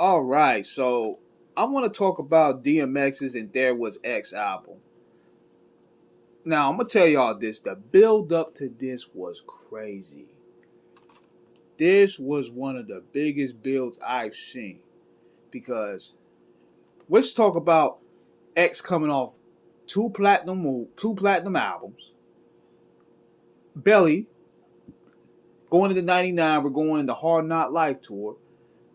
All right, so I want to talk about DMX's and There Was X album. Now, I'm going to tell y'all this. The build up to this was crazy. This was one of the biggest builds I've seen. Because let's talk about X coming off two platinum albums. Belly, going into 99, we're going into Hard Knock Life tour.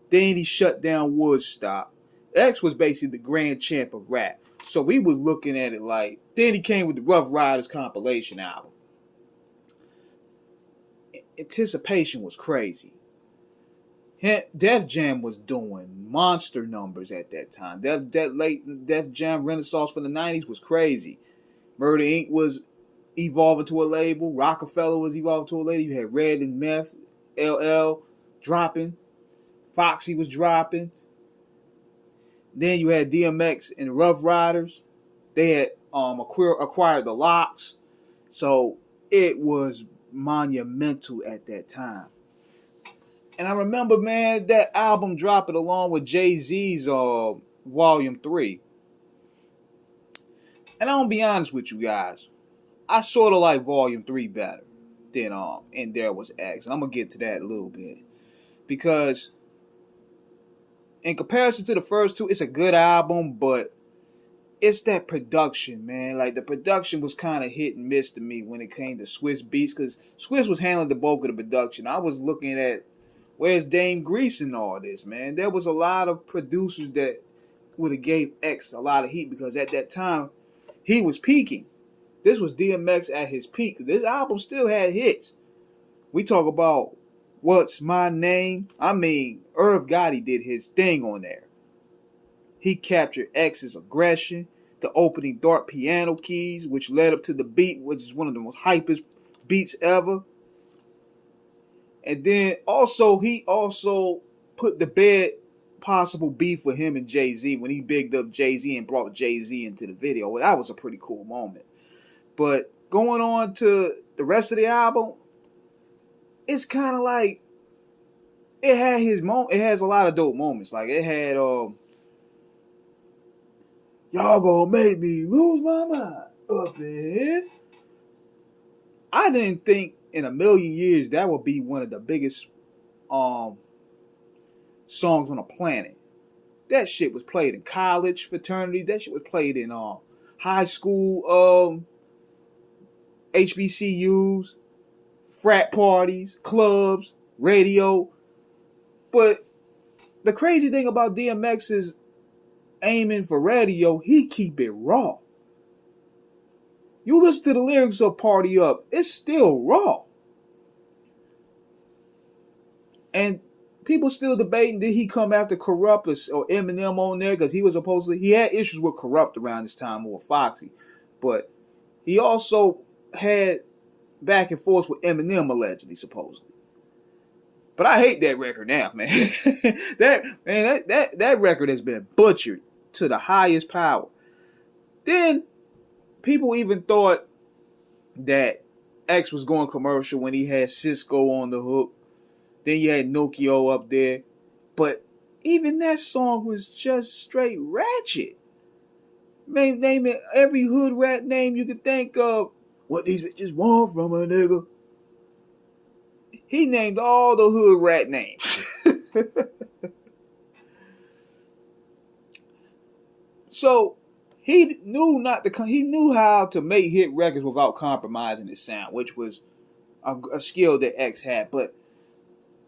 Then he shut down Woodstock. X was basically the grand champ of rap. So we were looking at it like, then he came with the Rough Riders compilation album. Anticipation was crazy. Def Jam was doing monster numbers at that time. That late Def Jam renaissance from the 90s was crazy. Murder Inc. was evolving to a label. Rockefeller was evolving to a label. You had Red and Meth, LL dropping. Foxy was dropping. Then you had DMX and Rough Riders. They had acquired the Locks. So it was monumental at that time. And I remember, man, that album dropping along with Jay-Z's Volume 3. And I'm going to be honest with you guys. I sort of like Volume 3 better than And There Was X. And I'm going to get to that a little bit. Because in comparison to the first two, it's a good album, but it's that production, man. Like, the production was kind of hit and miss to me when it came to Swiss Beats, because Swiss was handling the bulk of the production. I was looking at, where's Dame Grease in all this, man? There was a lot of producers that would have gave X a lot of heat, because at that time, he was peaking. This was DMX at his peak. This album still had hits. We talk about What's My Name? I mean, Irv Gotti did his thing on there. He captured X's aggression, the opening dark piano keys, which led up to the beat, which is one of the most hypest beats ever. And then he also put to bed possible beef with him and Jay-Z when he bigged up Jay-Z and brought Jay-Z into the video. Well, that was a pretty cool moment. But going on to the rest of the album, it's kind of like it had his moment. It has a lot of dope moments. Like it had y'all gonna make me lose my mind up in here. I didn't think in a million years that would be one of the biggest songs on the planet. That shit was played in college fraternities. That shit was played in high school HBCUs, frat parties, clubs, radio. But the crazy thing about DMX is aiming for radio, he keep it raw. You listen to the lyrics of Party Up, it's still raw. And people still debating, did he come after Corrupt or Eminem on there? Because he had issues with Corrupt around this time, or Foxy. But he also had back and forth with Eminem, allegedly, supposedly. But I hate that record now, man. that record has been butchered to the highest power. Then people even thought that X was going commercial when he had Cisco on the hook. Then you had Nokia up there. But even that song was just straight ratchet. Man, name it every hood rat name you could think of. What these bitches want from a nigga. He named all the hood rat names. So he knew how to make hit records without compromising his sound, which was a skill that X had. But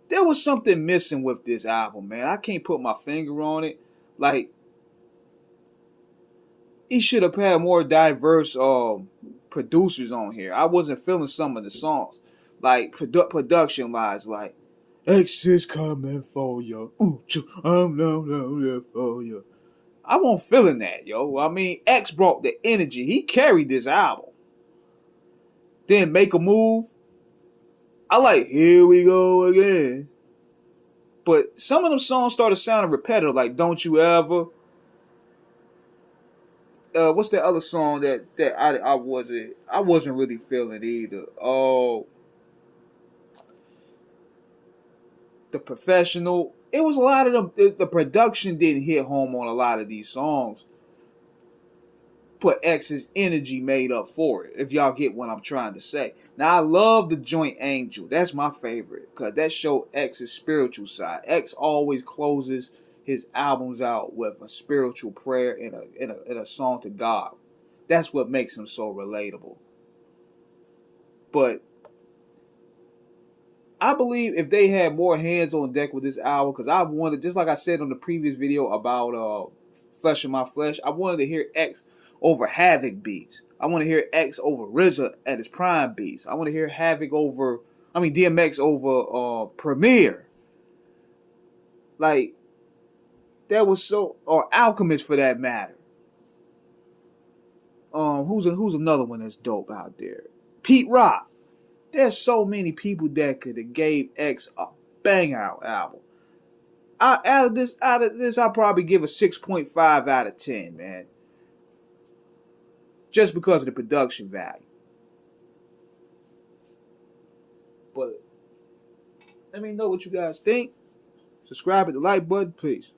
there was something missing with this album, man. I can't put my finger on it. Like, he should have had more diverse producers on here. I wasn't feeling some of the songs. Like, production wise, like, X is coming for you. I'm no for you. I wasn't feeling that, yo. I mean, X brought the energy. He carried this album. Then Make a Move. I like Here We Go Again. But some of them songs started sounding repetitive, like Don't You Ever. What's that other song that I wasn't really feeling either? Oh, The Professional. it was a lot of them. The production didn't hit home on a lot of these songs, but X's energy made up for it. If y'all get what I'm trying to say. Now I love the Joint Angel. That's my favorite because that showed X's spiritual side. X always closes his albums out with a spiritual prayer and a song to God. That's what makes him so relatable. But I believe if they had more hands on deck with this album, because I wanted, just like I said on the previous video about Flesh of My Flesh, I wanted to hear X over Havoc beats. I want to hear X over RZA at his prime beats. I want to hear DMX over Premier. Like, that was so, or Alchemist for that matter. Who's another one that's dope out there? Pete Rock. There's so many people that could have gave X a bang out album. Out of this, I'll probably give a 6.5 out of 10, man. Just because of the production value. But let me know what you guys think. Subscribe, hit the like button, please.